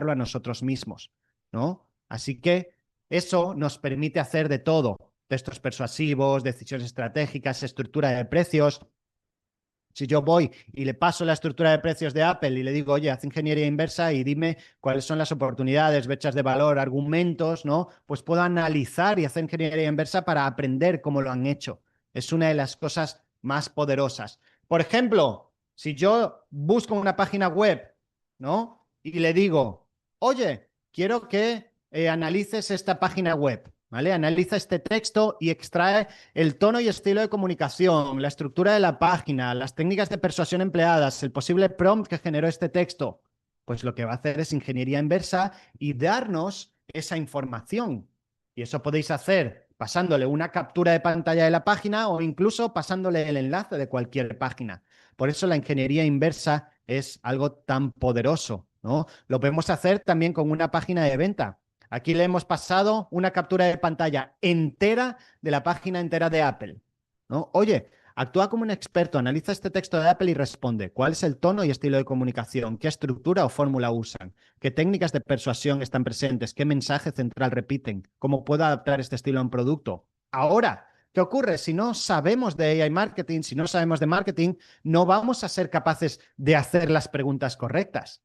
a nosotros mismos, ¿no? Así que eso nos permite hacer de todo: textos persuasivos, decisiones estratégicas, estructura de precios. Si yo voy y le paso la estructura de precios de Apple y le digo, oye, haz ingeniería inversa y dime cuáles son las oportunidades, brechas de valor, argumentos, ¿no? Pues puedo analizar y hacer ingeniería inversa para aprender cómo lo han hecho. Es una de las cosas más poderosas. Por ejemplo, si yo busco una página web, ¿no? Y le digo, oye, quiero que analices esta página web, ¿vale? Analiza este texto y extrae el tono y estilo de comunicación, la estructura de la página, las técnicas de persuasión empleadas, el posible prompt que generó este texto. Pues lo que va a hacer es ingeniería inversa y darnos esa información. Y eso podéis hacer pasándole una captura de pantalla de la página o incluso pasándole el enlace de cualquier página. Por eso la ingeniería inversa es algo tan poderoso, ¿no? Lo podemos hacer también con una página de venta. Aquí le hemos pasado una captura de pantalla entera de la página entera de Apple, ¿no? Oye, actúa como un experto, analiza este texto de Apple y responde: ¿cuál es el tono y estilo de comunicación? ¿Qué estructura o fórmula usan? ¿Qué técnicas de persuasión están presentes? ¿Qué mensaje central repiten? ¿Cómo puedo adaptar este estilo a un producto? Ahora, ¿qué ocurre? Si no sabemos de AI marketing, si no sabemos de marketing, no vamos a ser capaces de hacer las preguntas correctas.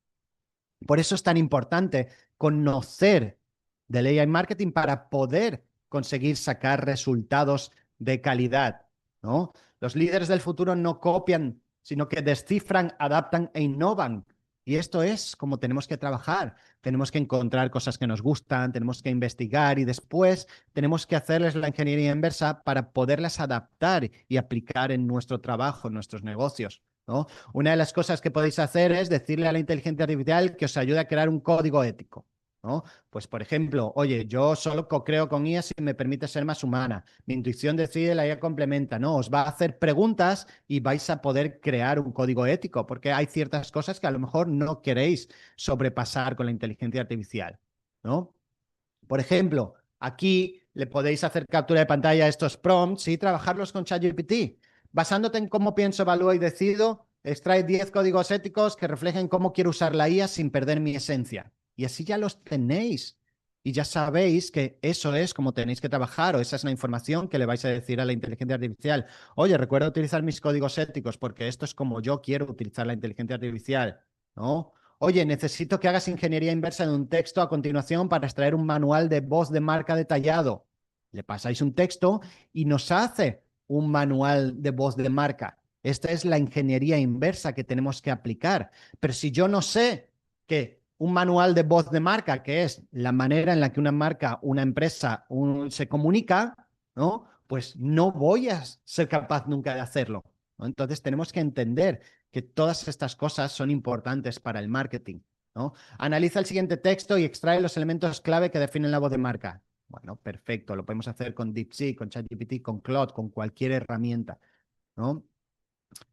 Por eso es tan importante conocer del AI marketing para poder conseguir sacar resultados de calidad, ¿no? Los líderes del futuro no copian, sino que descifran, adaptan e innovan. Y esto es como tenemos que trabajar. Tenemos que encontrar cosas que nos gustan, tenemos que investigar y después tenemos que hacerles la ingeniería inversa para poderlas adaptar y aplicar en nuestro trabajo, en nuestros negocios, ¿no? Una de las cosas que podéis hacer es decirle a la inteligencia artificial que os ayude a crear un código ético, ¿no? Pues, por ejemplo, oye, yo solo co-creo con IA si me permite ser más humana. Mi intuición decide, la IA complementa, ¿no? Os va a hacer preguntas y vais a poder crear un código ético, porque hay ciertas cosas que a lo mejor no queréis sobrepasar con la inteligencia artificial, ¿no? Por ejemplo, aquí le podéis hacer captura de pantalla a estos prompts y trabajarlos con ChatGPT. Basándote en cómo pienso, evalúo y decido, extrae 10 códigos éticos que reflejen cómo quiero usar la IA sin perder mi esencia. Y así ya los tenéis. Y ya sabéis que eso es como tenéis que trabajar, o esa es la información que le vais a decir a la inteligencia artificial. Oye, recuerda utilizar mis códigos éticos porque esto es como yo quiero utilizar la inteligencia artificial, ¿no? Oye, necesito que hagas ingeniería inversa en un texto a continuación para extraer un manual de voz de marca detallado. Le pasáis un texto y nos hace un manual de voz de marca. Esta es la ingeniería inversa que tenemos que aplicar. Pero si yo no sé que un manual de voz de marca, que es la manera en la que una marca, una empresa se comunica, ¿no? Pues no voy a ser capaz nunca de hacerlo, ¿no? Entonces tenemos que entender que todas estas cosas son importantes para el marketing, ¿no? Analiza el siguiente texto y extrae los elementos clave que definen la voz de marca. Bueno, perfecto, lo podemos hacer con DeepSeek, con ChatGPT, con Claude, con cualquier herramienta, ¿no?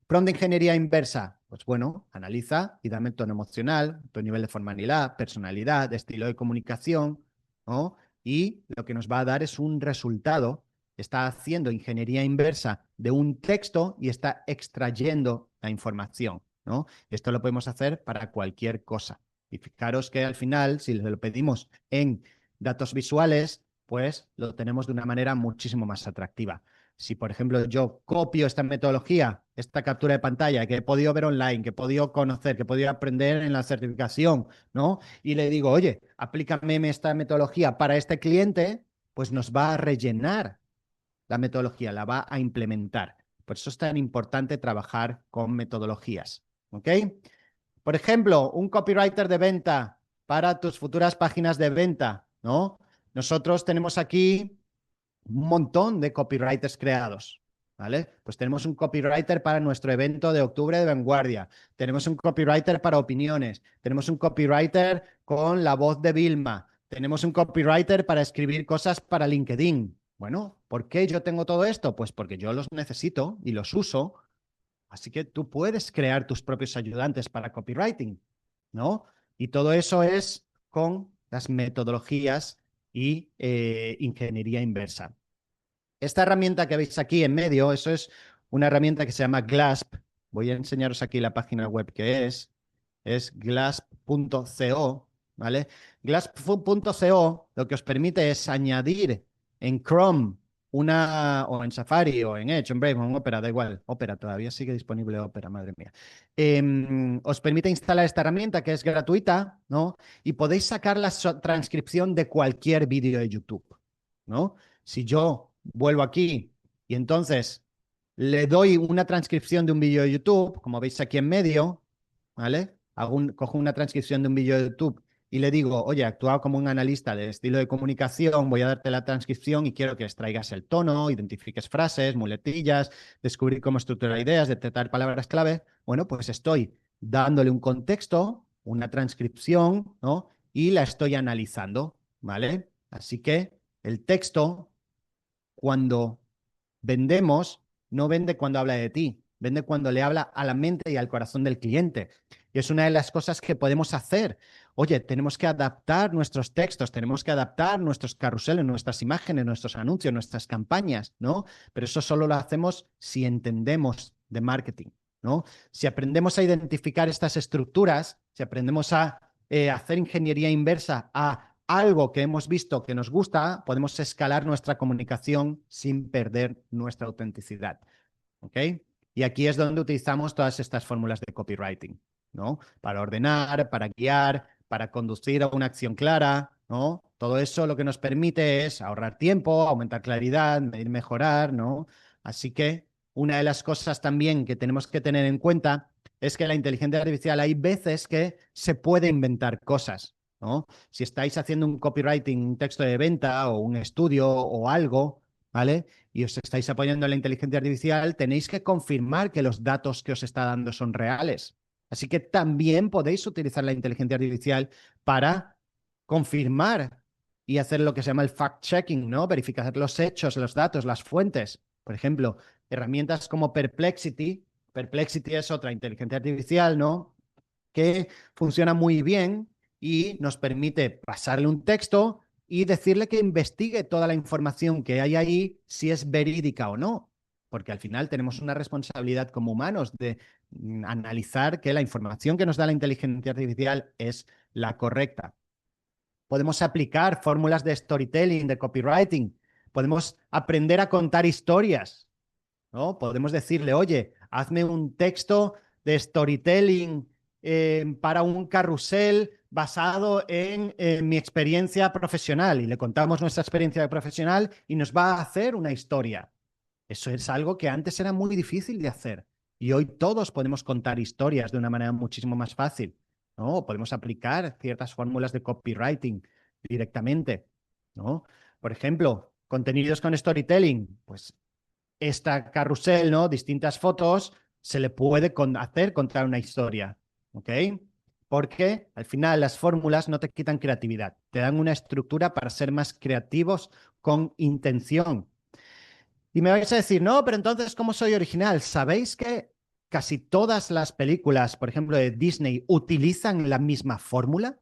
Prompt de ingeniería inversa. Pues bueno, analiza y dame tono emocional, tu nivel de formalidad, personalidad, estilo de comunicación, ¿no? Y lo que nos va a dar es un resultado. Está haciendo ingeniería inversa de un texto y está extrayendo la información, ¿no? Esto lo podemos hacer para cualquier cosa. Y fijaros que al final, si lo pedimos en datos visuales, pues lo tenemos de una manera muchísimo más atractiva. Si, por ejemplo, yo copio esta metodología, esta captura de pantalla que he podido ver online, que he podido conocer, que he podido aprender en la certificación, ¿no? Y le digo, oye, aplícame esta metodología para este cliente, pues nos va a rellenar la metodología, la va a implementar. Por eso es tan importante trabajar con metodologías, ¿ok? Por ejemplo, un copywriter de venta para tus futuras páginas de venta, ¿no? Nosotros tenemos aquí un montón de copywriters creados, ¿vale? Pues tenemos un copywriter para nuestro evento de octubre de Vanguardia, tenemos un copywriter para opiniones, tenemos un copywriter con la voz de Vilma, tenemos un copywriter para escribir cosas para LinkedIn. Bueno, ¿por qué yo tengo todo esto? Pues porque yo los necesito y los uso. Así que tú puedes crear tus propios ayudantes para copywriting, ¿no? Y todo eso es con las metodologías y ingeniería inversa. Esta herramienta que veis aquí en medio, eso es una herramienta que se llama Glasp. Voy a enseñaros aquí la página web que es glasp.co. ¿vale? Glass.co lo que os permite es añadir en Chrome o en Safari, o en Edge, en Brave, o en Opera, da igual. Opera, todavía sigue disponible Opera, madre mía. Os permite instalar esta herramienta que es gratuita, ¿no? Y podéis sacar la transcripción de cualquier vídeo de YouTube, ¿no? Si yo vuelvo aquí y entonces le doy una transcripción de un vídeo de YouTube, como veis aquí en medio, ¿vale? Cojo una transcripción de un vídeo de YouTube y le digo, oye, actúa como un analista de estilo de comunicación, voy a darte la transcripción y quiero que extraigas el tono, identifiques frases, muletillas, descubrir cómo estructurar ideas, detectar palabras clave. Bueno, pues estoy dándole un contexto, una transcripción, ¿no? Y la estoy analizando, ¿vale? Así que el texto, cuando vendemos, no vende cuando habla de ti, vende cuando le habla a la mente y al corazón del cliente. Y es una de las cosas que podemos hacer. Oye, tenemos que adaptar nuestros textos, tenemos que adaptar nuestros carruseles, nuestras imágenes, nuestros anuncios, nuestras campañas, ¿no? Pero eso solo lo hacemos si entendemos de marketing, ¿no? Si aprendemos a identificar estas estructuras, si aprendemos a hacer ingeniería inversa a algo que hemos visto que nos gusta, podemos escalar nuestra comunicación sin perder nuestra autenticidad. ¿Ok? Y aquí es donde utilizamos todas estas fórmulas de copywriting, ¿no? Para ordenar, para guiar, para conducir a una acción clara, ¿no? Todo eso lo que nos permite es ahorrar tiempo, aumentar claridad, medir, mejorar, ¿no? Así que una de las cosas también que tenemos que tener en cuenta es que la inteligencia artificial hay veces que se puede inventar cosas, ¿no? Si estáis haciendo un copywriting, un texto de venta o un estudio o algo, ¿vale? Y os estáis apoyando en la inteligencia artificial, tenéis que confirmar que los datos que os está dando son reales. Así que también podéis utilizar la inteligencia artificial para confirmar y hacer lo que se llama el fact-checking, ¿no? Verificar los hechos, los datos, las fuentes. Por ejemplo, herramientas como Perplexity. Perplexity es otra inteligencia artificial, ¿no? Que funciona muy bien y nos permite pasarle un texto y decirle que investigue toda la información que hay ahí, si es verídica o no. Porque al final tenemos una responsabilidad como humanos de analizar que la información que nos da la inteligencia artificial es la correcta. Podemos aplicar fórmulas de storytelling, de copywriting. Podemos aprender a contar historias, ¿no? Podemos decirle, oye, hazme un texto de storytelling para un carrusel basado en mi experiencia profesional, y le contamos nuestra experiencia profesional y nos va a hacer una historia. Eso es algo que antes era muy difícil de hacer y hoy todos podemos contar historias de una manera muchísimo más fácil, ¿no? Podemos aplicar ciertas fórmulas de copywriting directamente, ¿no? Por ejemplo, contenidos con storytelling, pues esta carrusel, ¿no? Distintas fotos, se le puede hacer contar una historia, ¿ok? Porque al final las fórmulas no te quitan creatividad, te dan una estructura para ser más creativos con intención. Y me vais a decir, no, pero entonces, ¿cómo soy original? ¿Sabéis que casi todas las películas, por ejemplo, de Disney, utilizan la misma fórmula?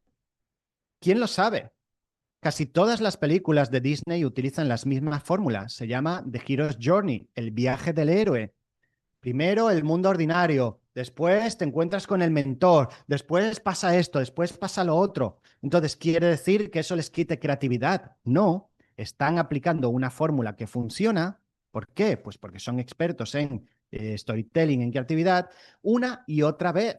¿Quién lo sabe? Casi todas las películas de Disney utilizan las mismas fórmulas. Se llama The Hero's Journey, el viaje del héroe. Primero el mundo ordinario, después te encuentras con el mentor, después pasa esto, después pasa lo otro. Entonces, ¿quiere decir que eso les quite creatividad? No, están aplicando una fórmula que funciona. ¿Por qué? Pues porque son expertos en storytelling, en creatividad, una y otra vez.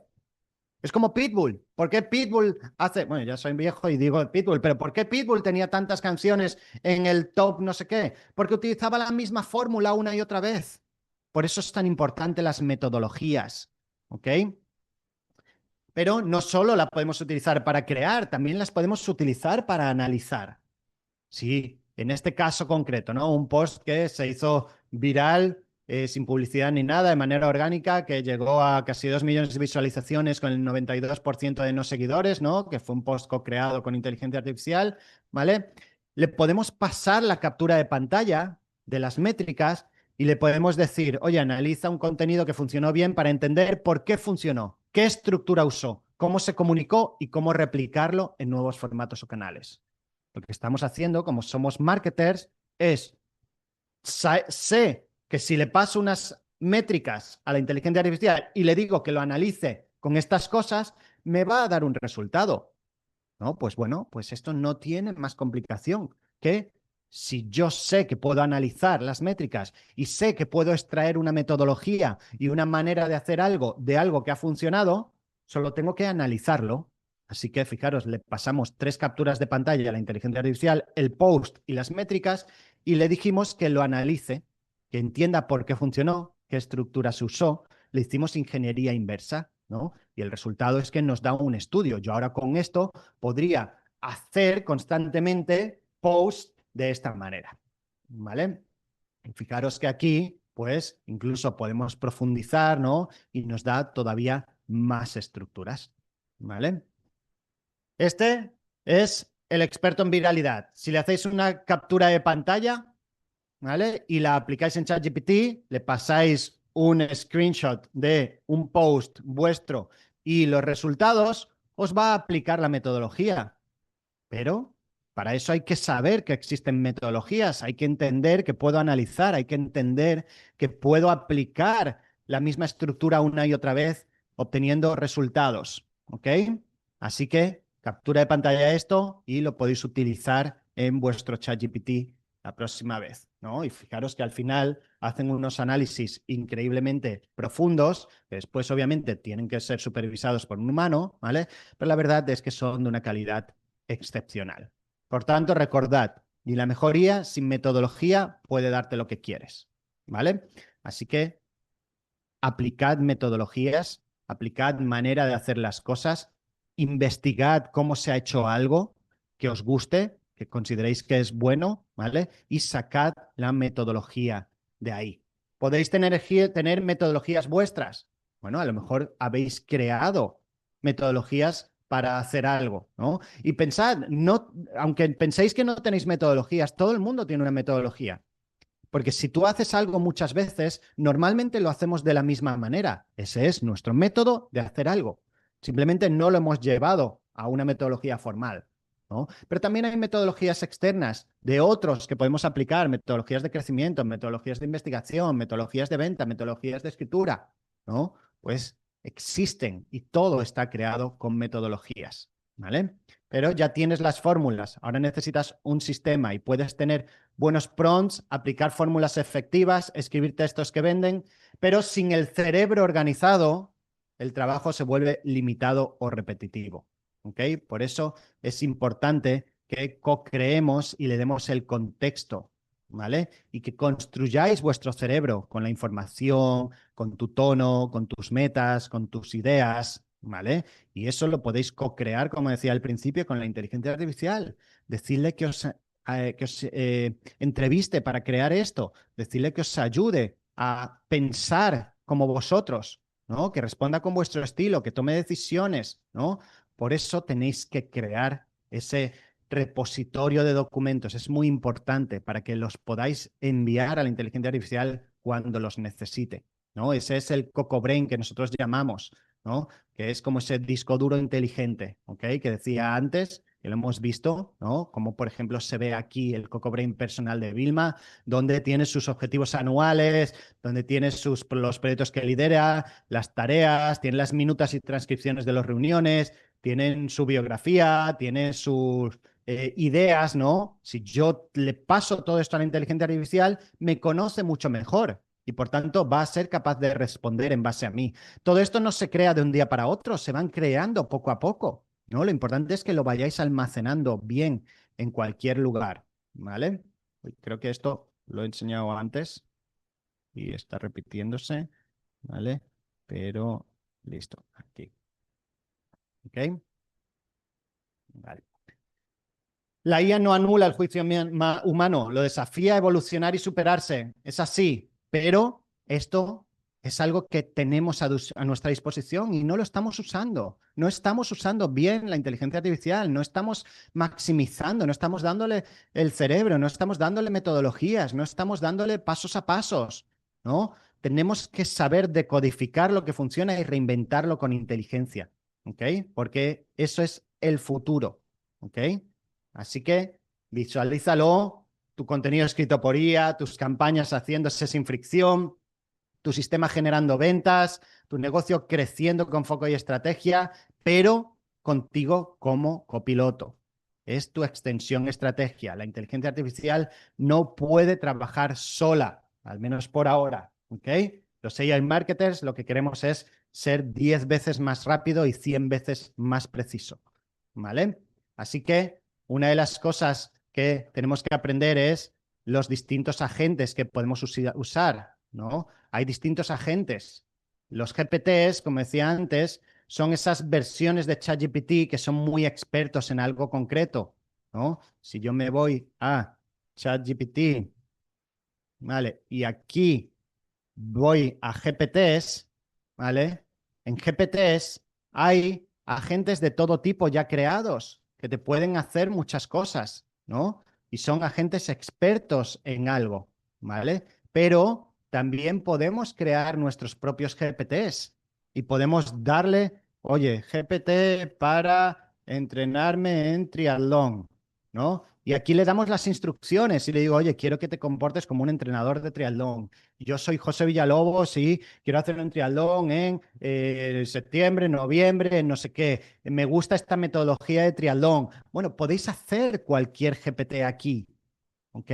Es como Pitbull. ¿Por qué Pitbull hace... Bueno, ya soy viejo y digo Pitbull, pero ¿por qué Pitbull tenía tantas canciones en el top no sé qué? Porque utilizaba la misma fórmula una y otra vez. Por eso es tan importante las metodologías, ¿ok? Pero no solo las podemos utilizar para crear, también las podemos utilizar para analizar. Sí, en este caso concreto, ¿no? Un post que se hizo viral sin publicidad ni nada, de manera orgánica, que llegó a casi 2 millones de visualizaciones con el 92% de no seguidores, ¿no? Que fue un post co-creado con inteligencia artificial, ¿vale? Le podemos pasar la captura de pantalla de las métricas y le podemos decir, oye, analiza un contenido que funcionó bien para entender por qué funcionó, qué estructura usó, cómo se comunicó y cómo replicarlo en nuevos formatos o canales. Lo que estamos haciendo, como somos marketers, es sé que si le paso unas métricas a la inteligencia artificial y le digo que lo analice con estas cosas, me va a dar un resultado. ¿no? Pues bueno, pues esto no tiene más complicación que si yo sé que puedo analizar las métricas y sé que puedo extraer una metodología y una manera de hacer algo de algo que ha funcionado, solo tengo que analizarlo. Así que fijaros, le pasamos 3 capturas de pantalla a la inteligencia artificial, el post y las métricas, y le dijimos que lo analice, que entienda por qué funcionó, qué estructura se usó. Le hicimos ingeniería inversa, ¿no? Y el resultado es que nos da un estudio. Yo ahora con esto podría hacer constantemente posts de esta manera, ¿vale? Y fijaros que aquí, pues, incluso podemos profundizar, ¿no? Y nos da todavía más estructuras, ¿vale? Este es el experto en viralidad. Si le hacéis una captura de pantalla, ¿vale? Y la aplicáis en ChatGPT, le pasáis un screenshot de un post vuestro y los resultados, os va a aplicar la metodología. Pero para eso hay que saber que existen metodologías, hay que entender que puedo analizar, hay que entender que puedo aplicar la misma estructura una y otra vez obteniendo resultados, ¿ok? Así que captura de pantalla esto y lo podéis utilizar en vuestro ChatGPT la próxima vez, ¿no? Y fijaros que al final hacen unos análisis increíblemente profundos, que después obviamente tienen que ser supervisados por un humano, ¿vale? Pero la verdad es que son de una calidad excepcional. Por tanto, recordad, y la mejoría sin metodología puede darte lo que quieres, ¿vale? Así que aplicad metodologías, aplicad manera de hacer las cosas, investigad cómo se ha hecho algo que os guste, que consideréis que es bueno, ¿vale? Y sacad la metodología de ahí. ¿Podéis tener metodologías vuestras? Bueno, a lo mejor habéis creado metodologías para hacer algo, ¿no? Y pensad, no, aunque penséis que no tenéis metodologías, todo el mundo tiene una metodología. Porque si tú haces algo muchas veces, normalmente lo hacemos de la misma manera. Ese es nuestro método de hacer algo. Simplemente no lo hemos llevado a una metodología formal, ¿no? Pero también hay metodologías externas de otros que podemos aplicar, metodologías de crecimiento, metodologías de investigación, metodologías de venta, metodologías de escritura, ¿no? Pues existen y todo está creado con metodologías, ¿vale? Pero ya tienes las fórmulas, ahora necesitas un sistema y puedes tener buenos prompts, aplicar fórmulas efectivas, escribir textos que venden, pero sin el cerebro organizado, el trabajo se vuelve limitado o repetitivo. ¿Ok? Por eso es importante que co-creemos y le demos el contexto, ¿vale? Y que construyáis vuestro cerebro con la información, con tu tono, con tus metas, con tus ideas, ¿vale? Y eso lo podéis co-crear, como decía al principio, con la inteligencia artificial. Decirle que os entreviste para crear esto, decirle que os ayude a pensar como vosotros, ¿no? Que responda con vuestro estilo, que tome decisiones, ¿no? Por eso tenéis que crear ese repositorio de documentos. Es muy importante para que los podáis enviar a la inteligencia artificial cuando los necesite, ¿no? Ese es el Coco Brain que nosotros llamamos, ¿no? Que es como ese disco duro inteligente, ¿ok? Que decía antes, que lo hemos visto, ¿no? Como por ejemplo se ve aquí el Coco Brain personal de Vilma, donde tiene sus objetivos anuales, donde tiene los proyectos que lidera, las tareas, tiene las minutas y transcripciones de las reuniones, tienen su biografía, tiene sus ideas, ¿no? Si yo le paso todo esto a la inteligencia artificial, me conoce mucho mejor y por tanto va a ser capaz de responder en base a mí. Todo esto no se crea de un día para otro, se van creando poco a poco, ¿no? Lo importante es que lo vayáis almacenando bien en cualquier lugar, ¿vale? Creo que esto lo he enseñado antes y está repitiéndose, ¿vale? Pero listo, aquí. ¿Ok? Vale. La IA no anula el juicio humano, lo desafía a evolucionar y superarse. Es así, pero esto es algo que tenemos a nuestra disposición y no lo estamos usando. No estamos usando bien la inteligencia artificial, no estamos maximizando, no estamos dándole el cerebro, no estamos dándole metodologías, no estamos dándole pasos a pasos, ¿no? Tenemos que saber decodificar lo que funciona y reinventarlo con inteligencia, ¿ok? Porque eso es el futuro, ¿ok? Así que visualízalo, tu contenido escrito por IA, tus campañas haciéndose sin fricción, tu sistema generando ventas, tu negocio creciendo con foco y estrategia, pero contigo como copiloto. Es tu extensión estrategia. La inteligencia artificial no puede trabajar sola, al menos por ahora. ¿Ok? Los AI marketers lo que queremos es ser 10 veces más rápido y 100 veces más preciso. ¿Vale? Así que una de las cosas que tenemos que aprender es los distintos agentes que podemos usar, ¿no? Hay distintos agentes. Los GPTs, como decía antes, son esas versiones de ChatGPT que son muy expertos en algo concreto, ¿no? Si yo me voy a ChatGPT, ¿vale? Y aquí voy a GPTs, ¿vale? En GPTs hay agentes de todo tipo ya creados que te pueden hacer muchas cosas, ¿no? Y son agentes expertos en algo, ¿vale? Pero también podemos crear nuestros propios GPTs y podemos darle, oye, GPT para entrenarme en triatlón, ¿no? Y aquí le damos las instrucciones y le digo, oye, quiero que te comportes como un entrenador de triatlón. Yo soy José Villalobos y quiero hacer un triatlón en septiembre, noviembre, en no sé qué. Me gusta esta metodología de triatlón. Bueno, podéis hacer cualquier GPT aquí, ¿ok?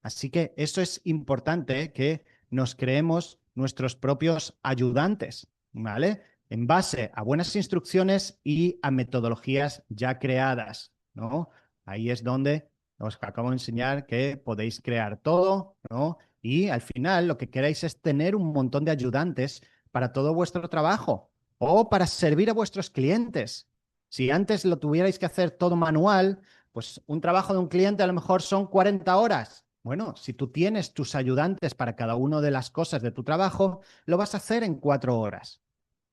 Así que eso es importante, que nos creemos nuestros propios ayudantes, ¿vale? En base a buenas instrucciones y a metodologías ya creadas, ¿no? Ahí es donde os acabo de enseñar que podéis crear todo, ¿no? Y al final lo que queréis es tener un montón de ayudantes para todo vuestro trabajo o para servir a vuestros clientes. Si antes lo tuvierais que hacer todo manual, pues un trabajo de un cliente a lo mejor son 40 horas. Bueno, si tú tienes tus ayudantes para cada una de las cosas de tu trabajo, lo vas a hacer en 4 horas.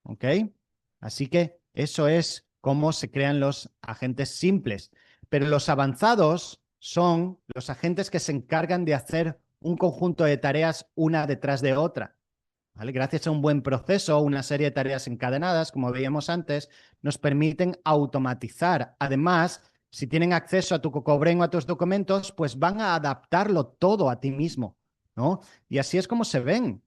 ¿Ok? Así que eso es cómo se crean los agentes simples. Pero los avanzados son los agentes que se encargan de hacer un conjunto de tareas una detrás de otra. ¿Vale? Gracias a un buen proceso, una serie de tareas encadenadas, como veíamos antes, nos permiten automatizar. Además, si tienen acceso a tu Cocobren o a tus documentos, pues van a adaptarlo todo a ti mismo, ¿no? Y así es como se ven.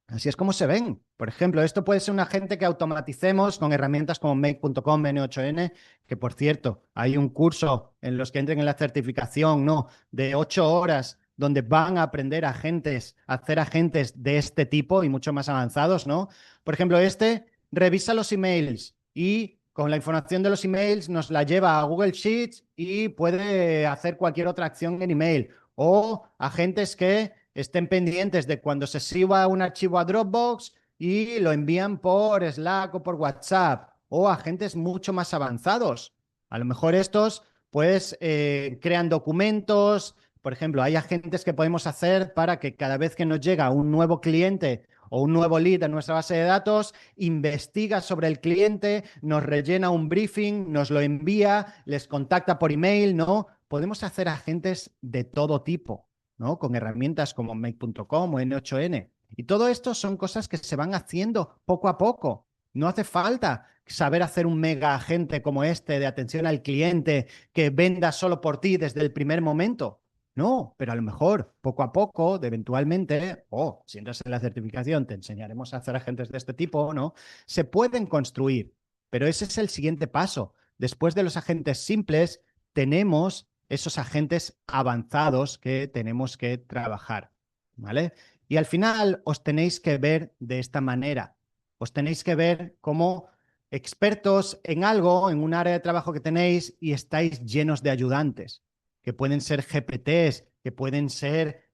Así es como se ven. Por ejemplo, esto puede ser un agente que automaticemos con herramientas como Make.com, N8N, que por cierto, hay un curso en los que entren en la certificación, ¿no? De 8 horas donde van a aprender agentes, a hacer agentes de este tipo y mucho más avanzados, ¿no? Por ejemplo, este revisa los emails y con la información de los emails nos la lleva a Google Sheets y puede hacer cualquier otra acción en email. O agentes que estén pendientes de cuando se suba un archivo a Dropbox y lo envían por Slack o por WhatsApp, o agentes mucho más avanzados. A lo mejor estos pues crean documentos. Por ejemplo, hay agentes que podemos hacer para que cada vez que nos llega un nuevo cliente o un nuevo lead a nuestra base de datos, investiga sobre el cliente, nos rellena un briefing, nos lo envía, les contacta por email, ¿no? Podemos hacer agentes de todo tipo, ¿no? Con herramientas como Make.com o N8N. Y todo esto son cosas que se van haciendo poco a poco. No hace falta saber hacer un mega agente como este de atención al cliente que venda solo por ti desde el primer momento. No, pero a lo mejor poco a poco, eventualmente, o si entras en la certificación, te enseñaremos a hacer agentes de este tipo, ¿no? Se pueden construir, pero ese es el siguiente paso. Después de los agentes simples, tenemos esos agentes avanzados que tenemos que trabajar, ¿vale? Y al final os tenéis que ver de esta manera. Os tenéis que ver como expertos en algo, en un área de trabajo que tenéis y estáis llenos de ayudantes, que pueden ser GPTs, que pueden ser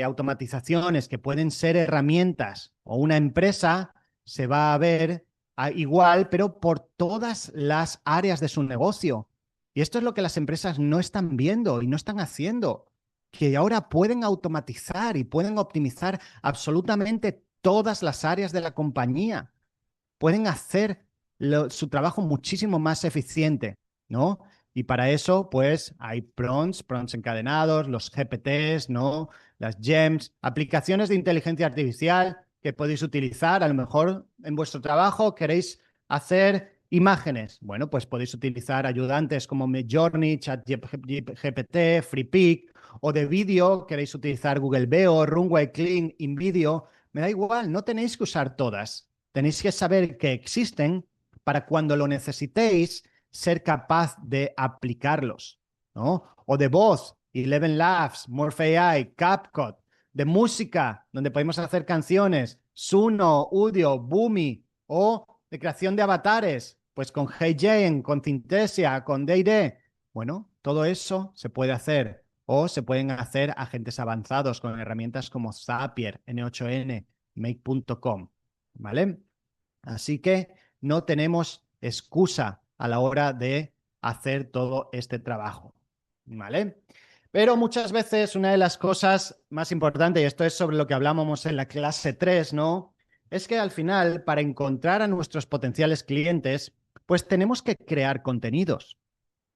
automatizaciones, que pueden ser herramientas, o una empresa se va a ver igual, pero por todas las áreas de su negocio. Y esto es lo que las empresas no están viendo y no están haciendo, que ahora pueden automatizar y pueden optimizar absolutamente todas las áreas de la compañía. Pueden hacer su trabajo muchísimo más eficiente, ¿no? Y para eso, pues, hay prompts encadenados, los GPTs, ¿no? Las GEMS, aplicaciones de inteligencia artificial que podéis utilizar. A lo mejor en vuestro trabajo queréis hacer imágenes. Bueno, pues podéis utilizar ayudantes como Midjourney, ChatGPT, FreePic, o de vídeo, queréis utilizar Google Veo, Runway, Clean, InVideo. Me da igual, no tenéis que usar todas. Tenéis que saber que existen para cuando lo necesitéis, ser capaz de aplicarlos, ¿no? O de voz, Eleven Labs, Morphe AI, CapCut, de música, donde podemos hacer canciones, Suno, Udio, Boomi, o de creación de avatares, pues con HeyGen, con Synthesia, con Day. Bueno, todo eso se puede hacer o se pueden hacer agentes avanzados con herramientas como Zapier, N8N, Make.com, ¿vale? Así que no tenemos excusa a la hora de hacer todo este trabajo, ¿vale? Pero muchas veces una de las cosas más importantes, y esto es sobre lo que hablábamos en la clase 3, ¿no? Es que al final, para encontrar a nuestros potenciales clientes, pues tenemos que crear contenidos.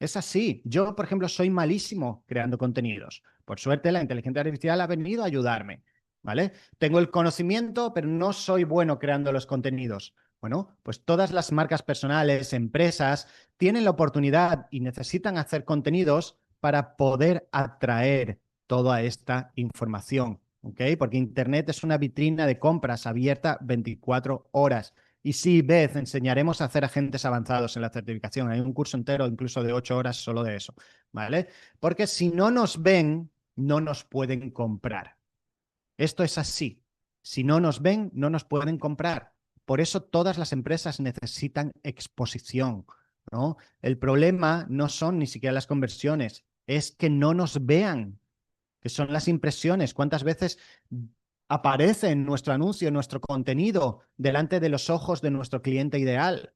Es así. Yo, por ejemplo, soy malísimo creando contenidos. Por suerte, la inteligencia artificial ha venido a ayudarme, ¿vale? Tengo el conocimiento, pero no soy bueno creando los contenidos. Bueno, pues todas las marcas personales, empresas, tienen la oportunidad y necesitan hacer contenidos para poder atraer toda esta información, ¿ok? Porque Internet es una vitrina de compras abierta 24 horas. Y sí, Beth, enseñaremos a hacer agentes avanzados en la certificación. Hay un curso entero, incluso de 8 horas, solo de eso, ¿vale? Porque si no nos ven, no nos pueden comprar. Esto es así. Si no nos ven, no nos pueden comprar. Por eso todas las empresas necesitan exposición, ¿no? El problema no son ni siquiera las conversiones, es que no nos vean, que son las impresiones. ¿Cuántas veces aparece en nuestro anuncio, nuestro contenido, delante de los ojos de nuestro cliente ideal,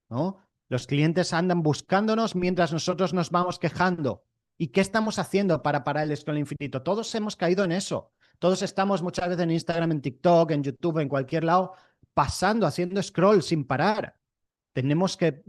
¿no? Los clientes andan buscándonos mientras nosotros nos vamos quejando. ¿Y qué estamos haciendo para parar el scroll infinito? Todos hemos caído en eso. Todos estamos muchas veces en Instagram, en TikTok, en YouTube, en cualquier lado, pasando, haciendo scroll sin parar. Tenemos que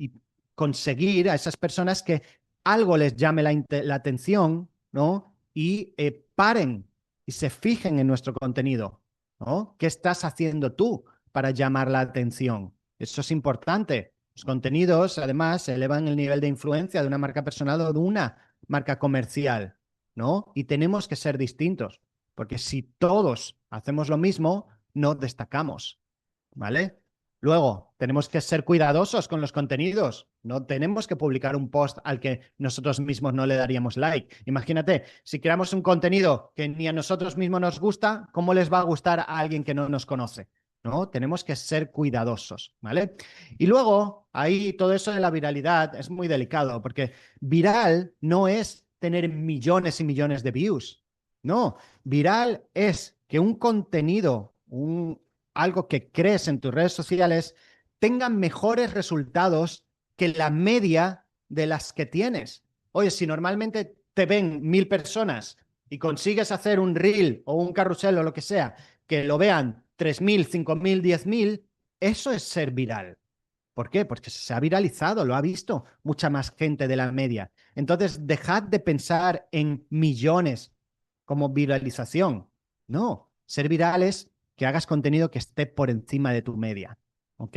conseguir a esas personas que algo les llame la atención, ¿no? Y paren y se fijen en nuestro contenido, ¿no? ¿Qué estás haciendo tú para llamar la atención? Eso es importante. Los contenidos, además, elevan el nivel de influencia de una marca personal o de una marca comercial, ¿no? Y tenemos que ser distintos, porque si todos hacemos lo mismo, no destacamos, ¿vale? Luego, tenemos que ser cuidadosos con los contenidos. No tenemos que publicar un post al que nosotros mismos no le daríamos like. Imagínate, si creamos un contenido que ni a nosotros mismos nos gusta, ¿cómo les va a gustar a alguien que no nos conoce? ¿No? Tenemos que ser cuidadosos, ¿vale? Y luego, ahí todo eso de la viralidad es muy delicado, porque viral no es tener millones y millones de views. No, viral es que un contenido, algo que crees en tus redes sociales, tengan mejores resultados que la media de las que tienes. Oye, si normalmente te ven 1000 personas y consigues hacer un reel o un carrusel o lo que sea, que lo vean 3000, 5000, 10000, eso es ser viral. ¿Por qué? Porque se ha viralizado, lo ha visto mucha más gente de la media. Entonces, dejad de pensar en millones como viralización. No, ser viral es que hagas contenido que esté por encima de tu media, ¿ok?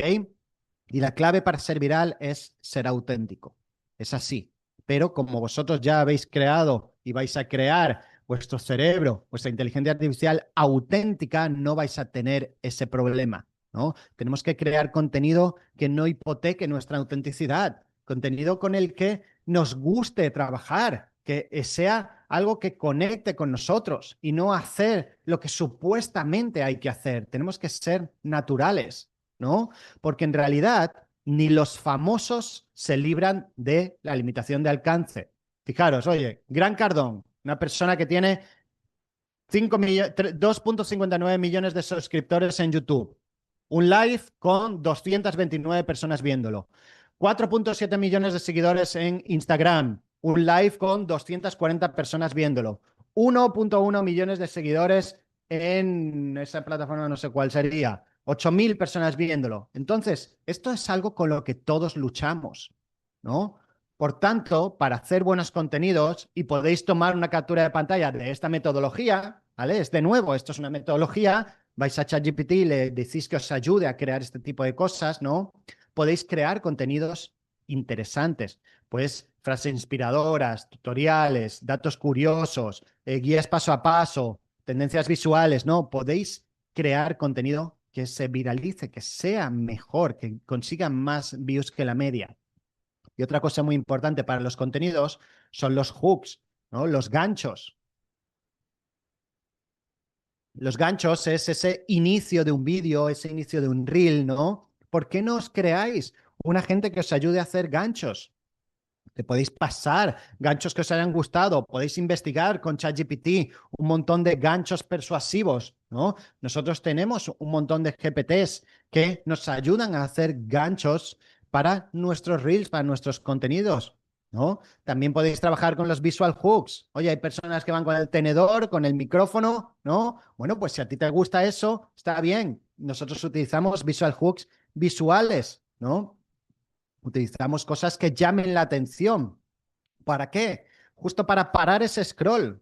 Y la clave para ser viral es ser auténtico. Es así. Pero como vosotros ya habéis creado y vais a crear vuestro cerebro, vuestra inteligencia artificial auténtica, no vais a tener ese problema, ¿no? Tenemos que crear contenido que no hipoteque nuestra autenticidad, contenido con el que nos guste trabajar, que sea algo que conecte con nosotros y no hacer lo que supuestamente hay que hacer. Tenemos que ser naturales, ¿no? Porque en realidad ni los famosos se libran de la limitación de alcance. Fijaros, oye, Gran Cardón, una persona que tiene 2.59 millones de suscriptores en YouTube, un live con 229 personas viéndolo, 4.7 millones de seguidores en Instagram, un live con 240 personas viéndolo, 1.1 millones de seguidores en esa plataforma, no sé cuál sería, 8.000 personas viéndolo. Entonces, esto es algo con lo que todos luchamos, ¿no? Por tanto, para hacer buenos contenidos, y podéis tomar una captura de pantalla de esta metodología, ¿vale? Es de nuevo, esto es una metodología, vais a ChatGPT y le decís que os ayude a crear este tipo de cosas, ¿no? Podéis crear contenidos interesantes, pues frases inspiradoras, tutoriales, datos curiosos, guías paso a paso, tendencias visuales, ¿no? Podéis crear contenido que se viralice, que sea mejor, que consiga más views que la media. Y otra cosa muy importante para los contenidos son los hooks, ¿no? Los ganchos. Los ganchos es ese inicio de un vídeo, ese inicio de un reel, ¿no? ¿Por qué no os creáis una gente que os ayude a hacer ganchos? Te podéis pasar ganchos que os hayan gustado, podéis investigar con ChatGPT un montón de ganchos persuasivos, ¿no? Nosotros tenemos un montón de GPTs que nos ayudan a hacer ganchos para nuestros reels, para nuestros contenidos, ¿no? También podéis trabajar con los visual hooks. Oye, hay personas que van con el tenedor, con el micrófono, ¿no? Bueno, pues si a ti te gusta eso, está bien. Nosotros utilizamos visual hooks visuales, ¿no? Utilizamos cosas que llamen la atención. ¿Para qué? Justo para parar ese scroll.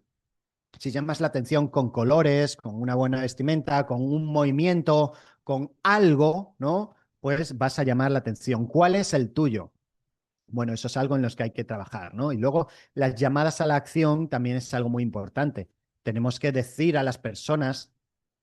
Si llamas la atención con colores, con una buena vestimenta, con un movimiento, con algo, ¿no? Pues vas a llamar la atención. ¿Cuál es el tuyo? Bueno, eso es algo en los que hay que trabajar, ¿no? Y luego las llamadas a la acción también es algo muy importante. Tenemos que decir a las personas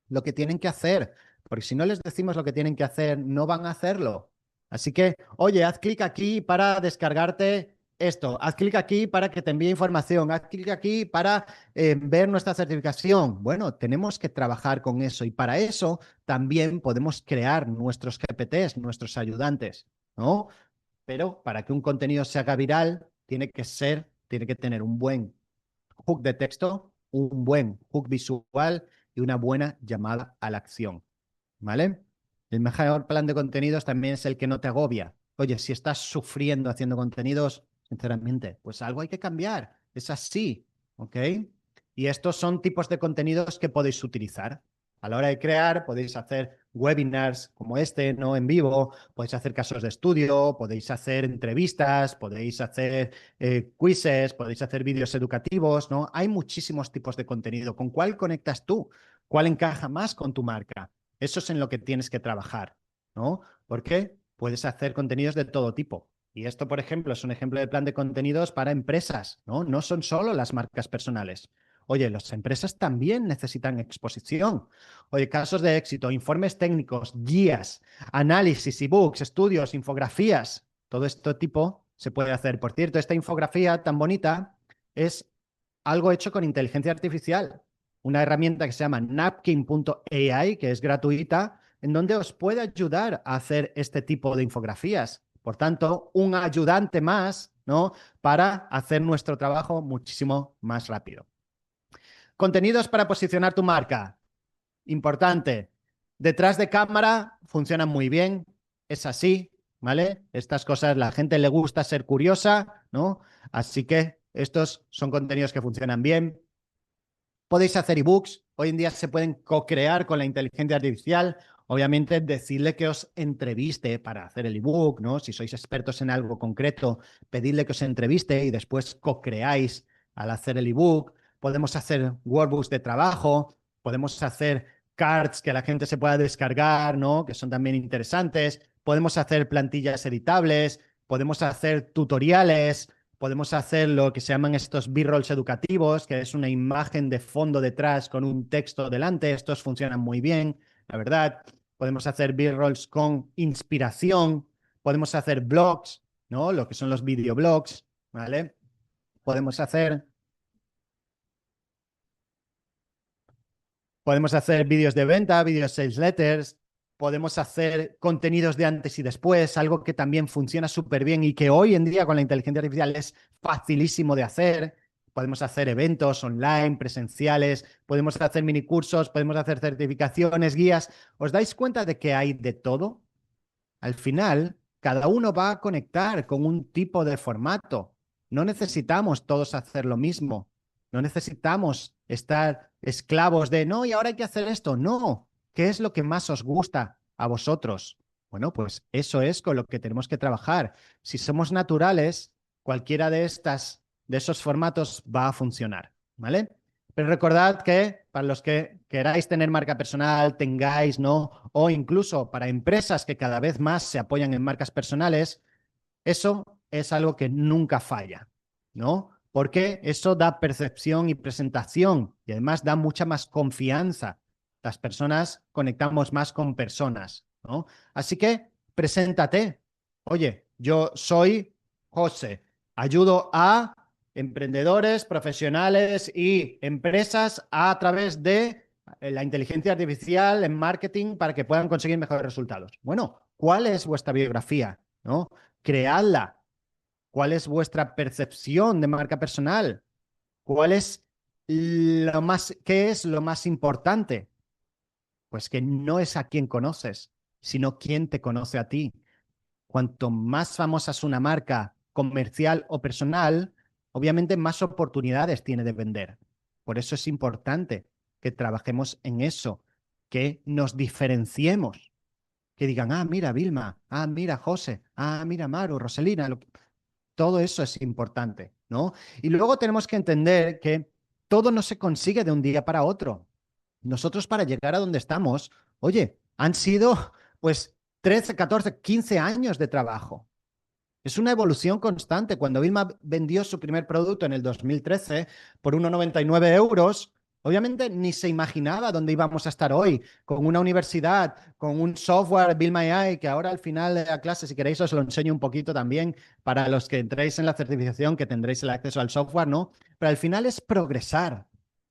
lo que tienen que hacer, porque si no les decimos lo que tienen que hacer, no van a hacerlo. Así que, oye, haz clic aquí para descargarte esto, haz clic aquí para que te envíe información, haz clic aquí para ver nuestra certificación. Bueno, tenemos que trabajar con eso y para eso también podemos crear nuestros GPTs, nuestros ayudantes, ¿no? Pero para que un contenido se haga viral, tiene que tener un buen hook de texto, un buen hook visual y una buena llamada a la acción, ¿vale? El mejor plan de contenidos también es el que no te agobia. Oye, si estás sufriendo haciendo contenidos, sinceramente, pues algo hay que cambiar. Es así, ¿ok? Y estos son tipos de contenidos que podéis utilizar. A la hora de crear, podéis hacer webinars como este, ¿no? En vivo, podéis hacer casos de estudio, podéis hacer entrevistas, podéis hacer quizzes, podéis hacer vídeos educativos, ¿no? Hay muchísimos tipos de contenido. ¿Con cuál conectas tú? ¿Cuál encaja más con tu marca? Eso es en lo que tienes que trabajar, ¿no? Porque puedes hacer contenidos de todo tipo. Y esto, por ejemplo, es un ejemplo de plan de contenidos para empresas, ¿no? No son solo las marcas personales. Oye, las empresas también necesitan exposición. Oye, casos de éxito, informes técnicos, guías, análisis, ebooks, estudios, infografías. Todo este tipo se puede hacer. Por cierto, esta infografía tan bonita es algo hecho con inteligencia artificial. Una herramienta que se llama napkin.ai, que es gratuita, en donde os puede ayudar a hacer este tipo de infografías. Por tanto, un ayudante más, ¿no? Para hacer nuestro trabajo muchísimo más rápido. Contenidos para posicionar tu marca. Importante. Detrás de cámara funcionan muy bien. Es así, ¿vale? Estas cosas, la gente le gusta ser curiosa, ¿no? Así que estos son contenidos que funcionan bien. Podéis hacer ebooks. Hoy en día se pueden co-crear con la inteligencia artificial. Obviamente, decirle que os entreviste para hacer el ebook, ¿no? Si sois expertos en algo concreto, pedidle que os entreviste y después co-creáis al hacer el ebook. Podemos hacer workbooks de trabajo, podemos hacer cards que la gente se pueda descargar, ¿no? Que son también interesantes. Podemos hacer plantillas editables, podemos hacer tutoriales, podemos hacer lo que se llaman estos B-rolls educativos, que es una imagen de fondo detrás con un texto delante. Estos funcionan muy bien, la verdad. Podemos hacer B-rolls con inspiración. Podemos hacer blogs, ¿no? Lo que son los videoblogs, ¿vale? Podemos hacer Podemos hacer vídeos de venta, vídeos sales letters, podemos hacer contenidos de antes y después, algo que también funciona súper bien y que hoy en día con la inteligencia artificial es facilísimo de hacer. Podemos hacer eventos online, presenciales, podemos hacer minicursos, podemos hacer certificaciones, guías. ¿Os dais cuenta de que hay de todo? Al final, cada uno va a conectar con un tipo de formato. No necesitamos todos hacer lo mismo. No necesitamos estar esclavos de, no, y ahora hay que hacer esto. No. ¿Qué es lo que más os gusta a vosotros? Bueno, pues eso es con lo que tenemos que trabajar. Si somos naturales, cualquiera de esos formatos va a funcionar, ¿vale? Pero recordad que para los que queráis tener marca personal, tengáis, ¿no? O incluso para empresas que cada vez más se apoyan en marcas personales, eso es algo que nunca falla, ¿no? Porque eso da percepción y presentación y además da mucha más confianza. Las personas conectamos más con personas, ¿no? Así que preséntate. Oye, yo soy José. Ayudo a emprendedores, profesionales y empresas a través de la inteligencia artificial en marketing para que puedan conseguir mejores resultados. Bueno, ¿cuál es vuestra biografía? ¿No? Creadla. ¿Cuál es vuestra percepción de marca personal? ¿Cuál es qué es lo más importante? Pues que no es a quién conoces, sino quién te conoce a ti. Cuanto más famosa es una marca comercial o personal, obviamente más oportunidades tiene de vender. Por eso es importante que trabajemos en eso, que nos diferenciemos, que digan, ah, mira Vilma, ah, mira José, ah, mira Maru, Roselina, todo eso es importante, ¿no? Y luego tenemos que entender que todo no se consigue de un día para otro. Nosotros para llegar a donde estamos, oye, han sido pues 13, 14, 15 años de trabajo. Es una evolución constante. Cuando Vilma vendió su primer producto en el 2013 por 1,99 euros, obviamente ni se imaginaba dónde íbamos a estar hoy, con una universidad, con un software Vilma AI, que ahora al final de la clase, si queréis, os lo enseño un poquito también para los que entréis en la certificación, que tendréis el acceso al software, ¿no? Pero al final es progresar.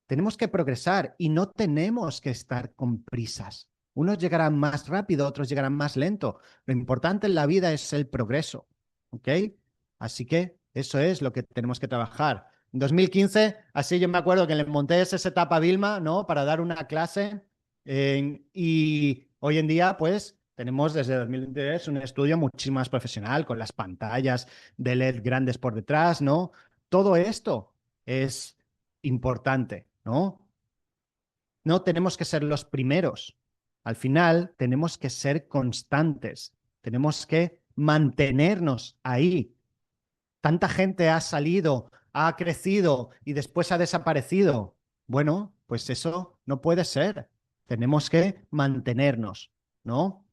Tenemos que progresar y no tenemos que estar con prisas. Unos llegarán más rápido, otros llegarán más lento. Lo importante en la vida es el progreso. ¿Ok? Así que eso es lo que tenemos que trabajar. En 2015, así yo me acuerdo que le monté ese setup a Vilma, ¿no? Para dar una clase. Y hoy en día, pues, tenemos desde 2023 un estudio muchísimo más profesional, con las pantallas de LED grandes por detrás, ¿no? Todo esto es importante, ¿no? No tenemos que ser los primeros. Al final, tenemos que ser constantes. Tenemos que mantenernos ahí. Tanta gente ha salido, ha crecido y después ha desaparecido. Bueno, pues eso no puede ser. Tenemos que mantenernos, ¿no?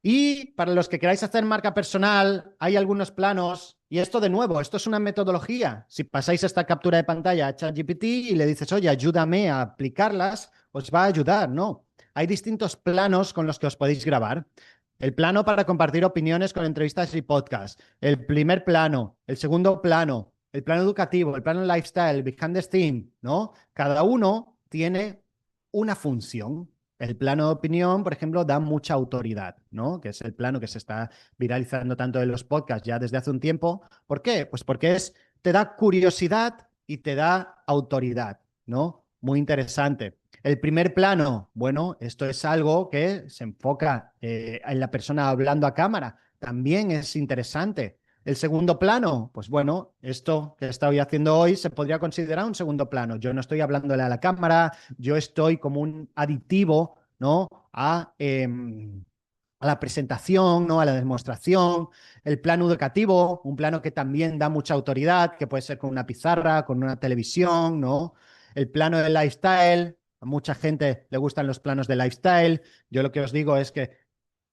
Y para los que queráis hacer marca personal, hay algunos planos. Y esto de nuevo, esto es una metodología. Si pasáis esta captura de pantalla a ChatGPT y le dices, oye, ayúdame a aplicarlas, os va a ayudar, ¿no? Hay distintos planos con los que os podéis grabar. El plano para compartir opiniones con entrevistas y podcasts. El primer plano, el segundo plano, el plano educativo, el plano lifestyle, el behind the theme, ¿no? Cada uno tiene una función. El plano de opinión, por ejemplo, da mucha autoridad, ¿no? Que es el plano que se está viralizando tanto en los podcasts ya desde hace un tiempo. ¿Por qué? Pues porque te da curiosidad y te da autoridad, ¿no? Muy interesante. El primer plano, bueno, esto es algo que se enfoca en la persona hablando a cámara. También es interesante. El segundo plano, pues bueno, esto que estoy haciendo hoy se podría considerar un segundo plano. Yo no estoy hablándole a la cámara, yo estoy como un aditivo, ¿no? A la presentación, ¿no? A la demostración. El plano educativo, un plano que también da mucha autoridad, que puede ser con una pizarra, con una televisión, ¿no? El plano del lifestyle, a mucha gente le gustan los planos de lifestyle. Yo lo que os digo es que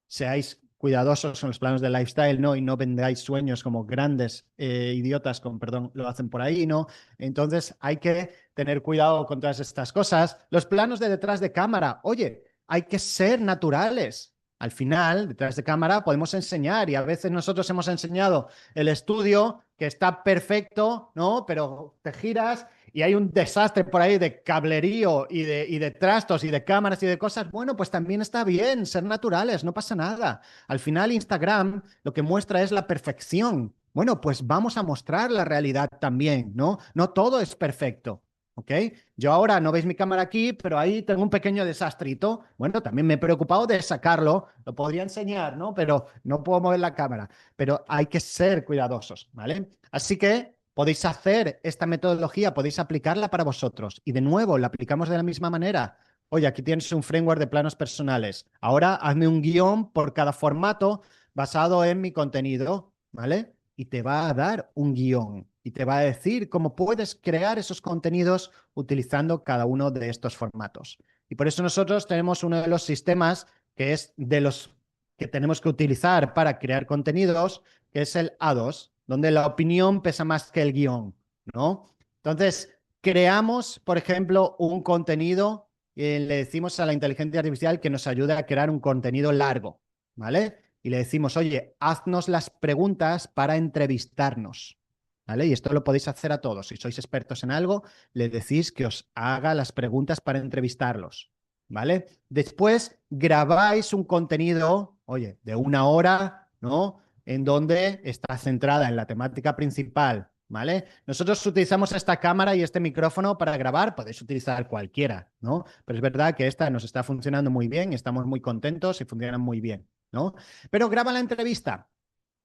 seáis cuidadosos con los planos de lifestyle, ¿no? Y no vendáis sueños como grandes idiotas, con perdón, lo hacen por ahí, ¿no? Entonces hay que tener cuidado con todas estas cosas. Los planos de detrás de cámara, oye, hay que ser naturales. Al final, detrás de cámara podemos enseñar y a veces nosotros hemos enseñado el estudio que está perfecto, ¿no? Pero te giras y hay un desastre por ahí de cablerío y de trastos y de cámaras y de cosas, bueno, pues también está bien ser naturales, no pasa nada. Al final Instagram lo que muestra es la perfección. Bueno, pues vamos a mostrar la realidad también, ¿no? No todo es perfecto, ¿ok? Yo ahora no veis mi cámara aquí, pero ahí tengo un pequeño desastrito. Bueno, también me he preocupado de sacarlo, lo podría enseñar, ¿no? Pero no puedo mover la cámara. Pero hay que ser cuidadosos, ¿vale? Así que podéis hacer esta metodología, podéis aplicarla para vosotros. Y de nuevo, la aplicamos de la misma manera. Oye, aquí tienes un framework de planos personales. Ahora hazme un guión por cada formato basado en mi contenido, ¿vale? Y te va a dar un guión y te va a decir cómo puedes crear esos contenidos utilizando cada uno de estos formatos. Y por eso nosotros tenemos uno de los sistemas que es de los que tenemos que utilizar para crear contenidos, que es el A2, donde la opinión pesa más que el guión, ¿no? Entonces, creamos, por ejemplo, un contenido le decimos a la inteligencia artificial que nos ayude a crear un contenido largo, ¿vale? Y le decimos, oye, haznos las preguntas para entrevistarnos, ¿vale? Y esto lo podéis hacer a todos. Si sois expertos en algo, le decís que os haga las preguntas para entrevistarlos, ¿vale? Después grabáis un contenido, oye, de 1 hora, ¿no? En donde está centrada en la temática principal, ¿vale? Nosotros utilizamos esta cámara y este micrófono para grabar, podéis utilizar cualquiera, ¿no? Pero es verdad que esta nos está funcionando muy bien, estamos muy contentos y funcionan muy bien, ¿no? Pero graba la entrevista,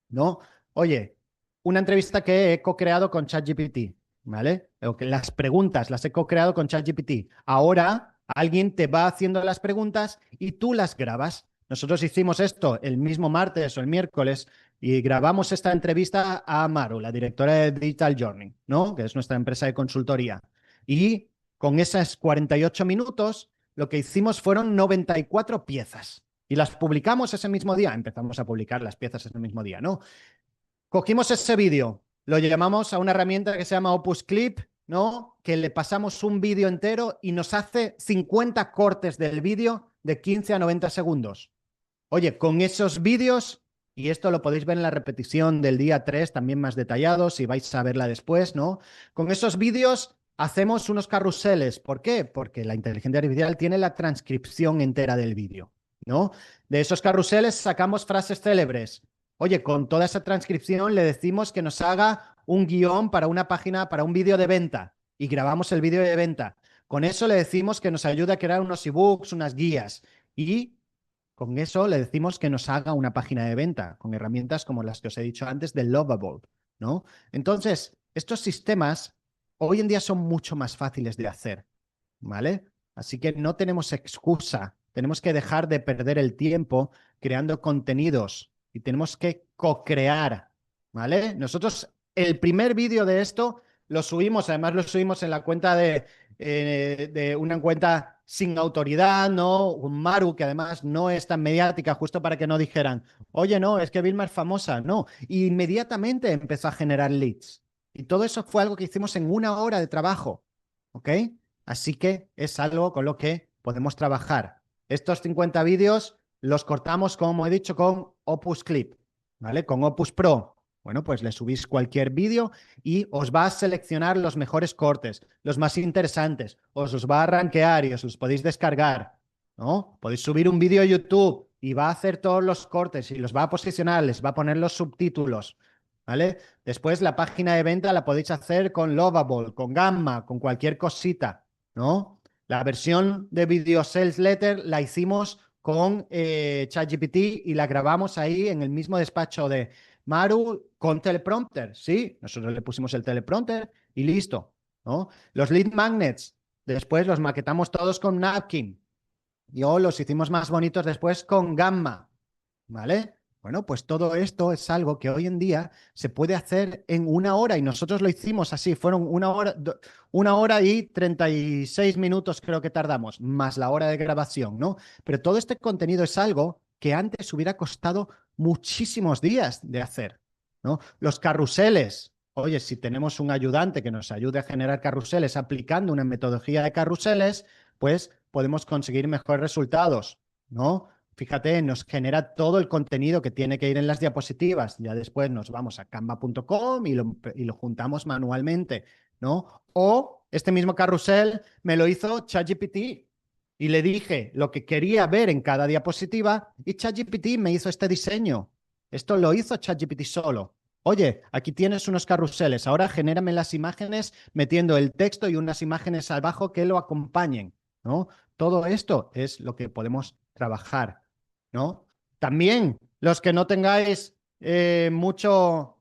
¿no? Oye, una entrevista que he co-creado con ChatGPT, ¿vale? O que las preguntas las he co-creado con ChatGPT. Ahora alguien te va haciendo las preguntas y tú las grabas. Nosotros hicimos esto el mismo martes o el miércoles y grabamos esta entrevista a Maru, la directora de Digital Journey, ¿no? Que es nuestra empresa de consultoría. Y con esas 48 minutos, lo que hicimos fueron 94 piezas. Y las publicamos ese mismo día. Empezamos a publicar las piezas ese mismo día, ¿no? Cogimos ese vídeo, lo llamamos a una herramienta que se llama Opus Clip, ¿no? Que le pasamos un vídeo entero y nos hace 50 cortes del vídeo de 15 a 90 segundos. Oye, con esos vídeos, y esto lo podéis ver en la repetición del día 3, también más detallado, si vais a verla después, ¿no? Con esos vídeos hacemos unos carruseles. ¿Por qué? Porque la inteligencia artificial tiene la transcripción entera del vídeo, ¿no? De esos carruseles sacamos frases célebres. Oye, con toda esa transcripción le decimos que nos haga un guión para una página, para un vídeo de venta, y grabamos el vídeo de venta. Con eso le decimos que nos ayude a crear unos ebooks, unas guías, y con eso le decimos que nos haga una página de venta con herramientas como las que os he dicho antes de Lovable, ¿no? Entonces, estos sistemas hoy en día son mucho más fáciles de hacer, ¿vale? Así que no tenemos excusa, tenemos que dejar de perder el tiempo creando contenidos y tenemos que co-crear, ¿vale? Nosotros el primer vídeo de esto lo subimos, además lo subimos en la cuenta de una cuenta sin autoridad, ¿no? Un Maru, que además no es tan mediática, justo para que no dijeran, oye, no, es que Vilma es famosa, no. Y inmediatamente empezó a generar leads. Y todo eso fue algo que hicimos en 1 hora de trabajo, ¿ok? Así que es algo con lo que podemos trabajar. Estos 50 vídeos los cortamos, como he dicho, con Opus Clip, ¿vale? Con Opus Pro. Bueno, pues le subís cualquier vídeo y os va a seleccionar los mejores cortes, los más interesantes, os los va a rankear y os los podéis descargar, ¿no? Podéis subir un vídeo a YouTube y va a hacer todos los cortes y los va a posicionar, les va a poner los subtítulos, ¿vale? Después la página de venta la podéis hacer con Lovable, con Gamma, con cualquier cosita, ¿no? La versión de Video Sales Letter la hicimos con ChatGPT y la grabamos ahí en el mismo despacho de Maru con teleprompter, sí, nosotros le pusimos el teleprompter y listo, ¿no? Los lead magnets, después los maquetamos todos con Napkin y los hicimos más bonitos después con Gamma, ¿vale? Bueno, pues todo esto es algo que hoy en día se puede hacer en 1 hora y nosotros lo hicimos así, fueron 1 hora, 1 hora y 36 minutos creo que tardamos, más la hora de grabación, ¿no? Pero todo este contenido es algo que antes hubiera costado muchísimos días de hacer, ¿no? Los carruseles, oye, si tenemos un ayudante que nos ayude a generar carruseles aplicando una metodología de carruseles, pues podemos conseguir mejores resultados, ¿no? Fíjate, nos genera todo el contenido que tiene que ir en las diapositivas. Ya después nos vamos a canva.com y lo juntamos manualmente, ¿no? O este mismo carrusel me lo hizo ChatGPT y le dije lo que quería ver en cada diapositiva y ChatGPT me hizo este diseño. Esto lo hizo ChatGPT solo. Oye, aquí tienes unos carruseles, ahora genérame las imágenes metiendo el texto y unas imágenes abajo que lo acompañen, ¿no? Todo esto es lo que podemos trabajar, ¿no? También los que no tengáis mucho...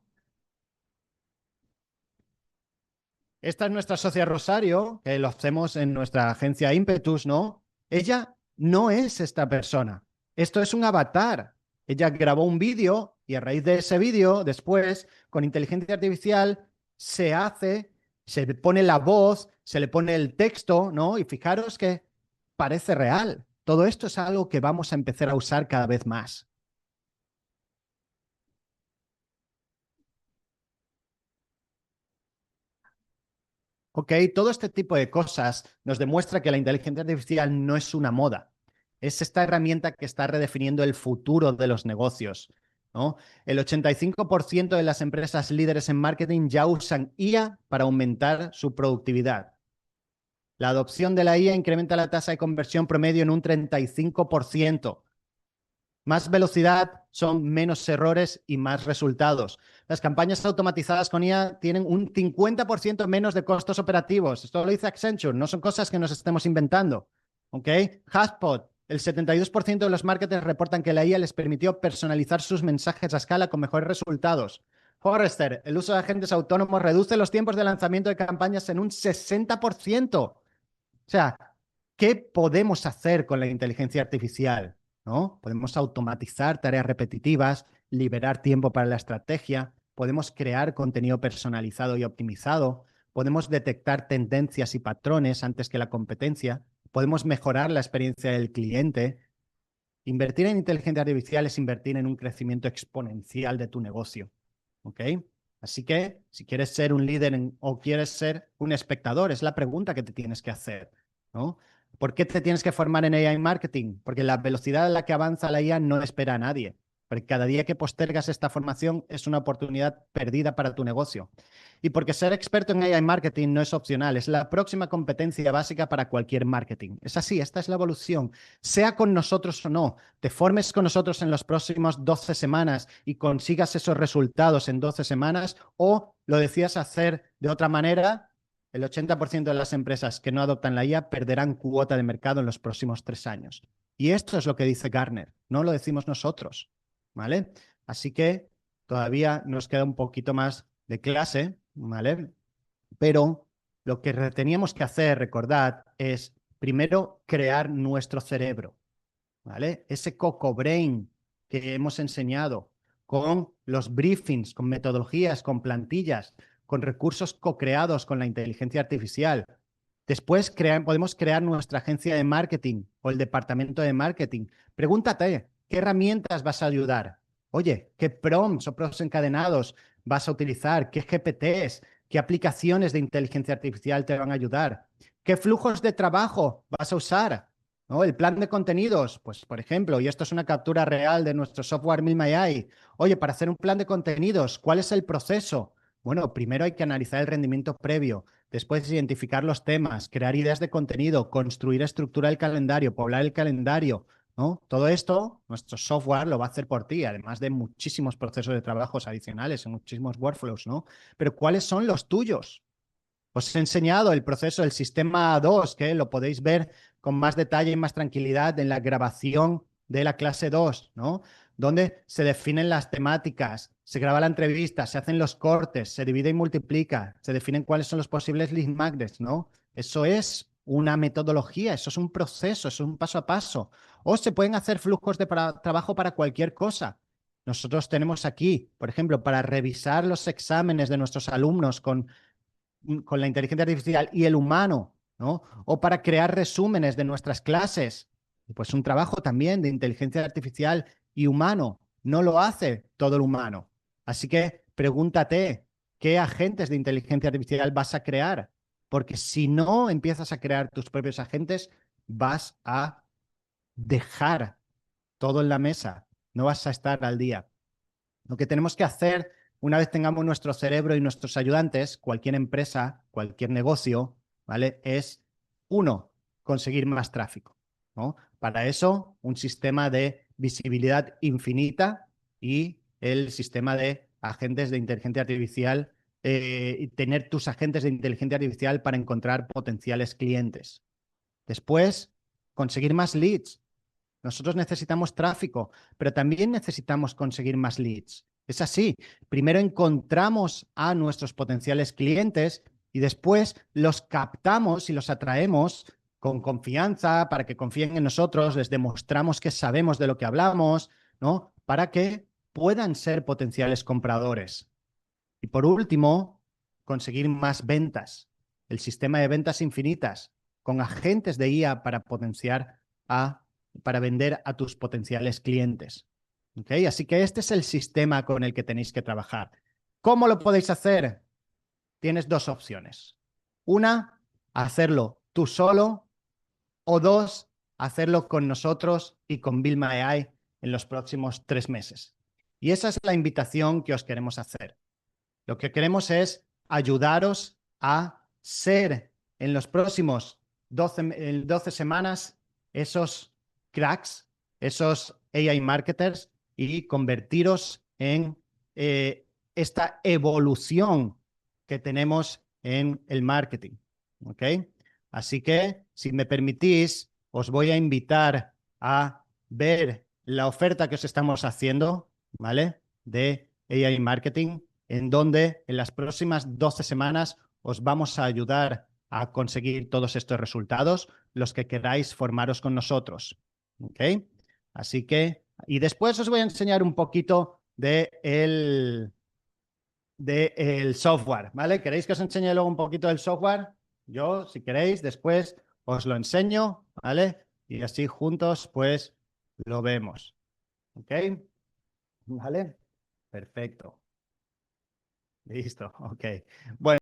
Esta es nuestra socia Rosario, que lo hacemos en nuestra agencia Impetus, ¿no? Ella no es esta persona. Esto es un avatar. Ella grabó un vídeo y a raíz de ese vídeo, después, con inteligencia artificial, se le pone la voz, se le pone el texto, ¿no? Y fijaros que parece real. Todo esto es algo que vamos a empezar a usar cada vez más. ¿Ok? Todo este tipo de cosas nos demuestra que la inteligencia artificial no es una moda. Es esta herramienta que está redefiniendo el futuro de los negocios, ¿no? El 85% de las empresas líderes en marketing ya usan IA para aumentar su productividad. La adopción de la IA incrementa la tasa de conversión promedio en un 35%. Más velocidad son menos errores y más resultados. Las campañas automatizadas con IA tienen un 50% menos de costos operativos. Esto lo dice Accenture, no son cosas que nos estemos inventando. ¿Ok? HubSpot, el 72% de los marketers reportan que la IA les permitió personalizar sus mensajes a escala con mejores resultados. Forrester, el uso de agentes autónomos reduce los tiempos de lanzamiento de campañas en un 60%. O sea, ¿qué podemos hacer con la inteligencia artificial? ¿No? Podemos automatizar tareas repetitivas, liberar tiempo para la estrategia, podemos crear contenido personalizado y optimizado, podemos detectar tendencias y patrones antes que la competencia, podemos mejorar la experiencia del cliente. Invertir en inteligencia artificial es invertir en un crecimiento exponencial de tu negocio. ¿Ok? Así que si quieres ser un líder o quieres ser un espectador, es la pregunta que te tienes que hacer, ¿no? ¿Por qué te tienes que formar en AI marketing? Porque la velocidad a la que avanza la IA no espera a nadie. Porque cada día que postergas esta formación es una oportunidad perdida para tu negocio. Y porque ser experto en AI marketing no es opcional, es la próxima competencia básica para cualquier marketing. Es así, esta es la evolución. Sea con nosotros o no, te formes con nosotros en los próximos 12 semanas y consigas esos resultados en 12 semanas, o lo decías hacer de otra manera, el 80% de las empresas que no adoptan la IA perderán cuota de mercado en los próximos 3 años. Y esto es lo que dice Gartner, no lo decimos nosotros, ¿vale? Así que todavía nos queda un poquito más de clase, ¿vale? Pero lo que teníamos que hacer, recordad, es primero crear nuestro cerebro, ¿vale? Ese coco brain que hemos enseñado con los briefings, con metodologías, con plantillas, con recursos co-creados con la inteligencia artificial. Después podemos crear nuestra agencia de marketing o el departamento de marketing. Pregúntate, ¿qué herramientas vas a ayudar? Oye, ¿qué prompts o prompts encadenados vas a utilizar? ¿Qué GPTs? ¿Qué aplicaciones de inteligencia artificial te van a ayudar? ¿Qué flujos de trabajo vas a usar? ¿No? El plan de contenidos, pues por ejemplo, y esto es una captura real de nuestro software MilmAI. Oye, para hacer un plan de contenidos, ¿cuál es el proceso? Bueno, primero hay que analizar el rendimiento previo, después identificar los temas, crear ideas de contenido, construir estructura del calendario, poblar el calendario, ¿no? Todo esto, nuestro software lo va a hacer por ti, además de muchísimos procesos de trabajos adicionales, muchísimos workflows, ¿no? Pero ¿cuáles son los tuyos? Os he enseñado el proceso del sistema 2, que lo podéis ver con más detalle y más tranquilidad en la grabación de la clase 2, ¿no? Donde se definen las temáticas, se graba la entrevista, se hacen los cortes, se divide y multiplica, se definen cuáles son los posibles lead magnets, ¿no? Eso es una metodología, eso es un proceso, eso es un paso a paso. O se pueden hacer flujos de trabajo para cualquier cosa. Nosotros tenemos aquí, por ejemplo, para revisar los exámenes de nuestros alumnos con la inteligencia artificial y el humano, ¿no? O para crear resúmenes de nuestras clases. Pues un trabajo también de inteligencia artificial y humano. No lo hace todo el humano. Así que pregúntate, ¿qué agentes de inteligencia artificial vas a crear? Porque si no empiezas a crear tus propios agentes, vas a dejar todo en la mesa. No vas a estar al día. Lo que tenemos que hacer una vez tengamos nuestro cerebro y nuestros ayudantes, cualquier empresa, cualquier negocio, ¿vale? Es, uno, conseguir más tráfico, ¿no? Para eso, un sistema de visibilidad infinita y el sistema de agentes de inteligencia artificial, y tener tus agentes de inteligencia artificial para encontrar potenciales clientes. Después, conseguir más leads. Nosotros necesitamos tráfico, pero también necesitamos conseguir más leads. Es así. Primero encontramos a nuestros potenciales clientes y después los captamos y los atraemos con confianza para que confíen en nosotros, les demostramos que sabemos de lo que hablamos, ¿no? Para que puedan ser potenciales compradores. Y por último, conseguir más ventas. El sistema de ventas infinitas con agentes de IA para para vender a tus potenciales clientes. ¿Okay? Así que este es el sistema con el que tenéis que trabajar. ¿Cómo lo podéis hacer? Tienes dos opciones. Una, hacerlo tú solo, o dos, hacerlo con nosotros y con Build My AI en los próximos 3 meses. Y esa es la invitación que os queremos hacer. Lo que queremos es ayudaros a ser en los próximos 12 semanas esos cracks, esos AI marketers y convertiros en esta evolución que tenemos en el marketing. ¿Ok? Así que, si me permitís, os voy a invitar a ver la oferta que os estamos haciendo, ¿vale? De AI marketing, en donde en las próximas 12 semanas os vamos a ayudar a conseguir todos estos resultados, los que queráis formaros con nosotros. ¿Ok? Así que, y después os voy a enseñar un poquito de el software, ¿vale? ¿Queréis que os enseñe luego un poquito del software? Yo, si queréis, después os lo enseño, ¿vale? Y así juntos, pues, lo vemos. ¿Ok? ¿Vale? Perfecto. Listo, ok. Bueno.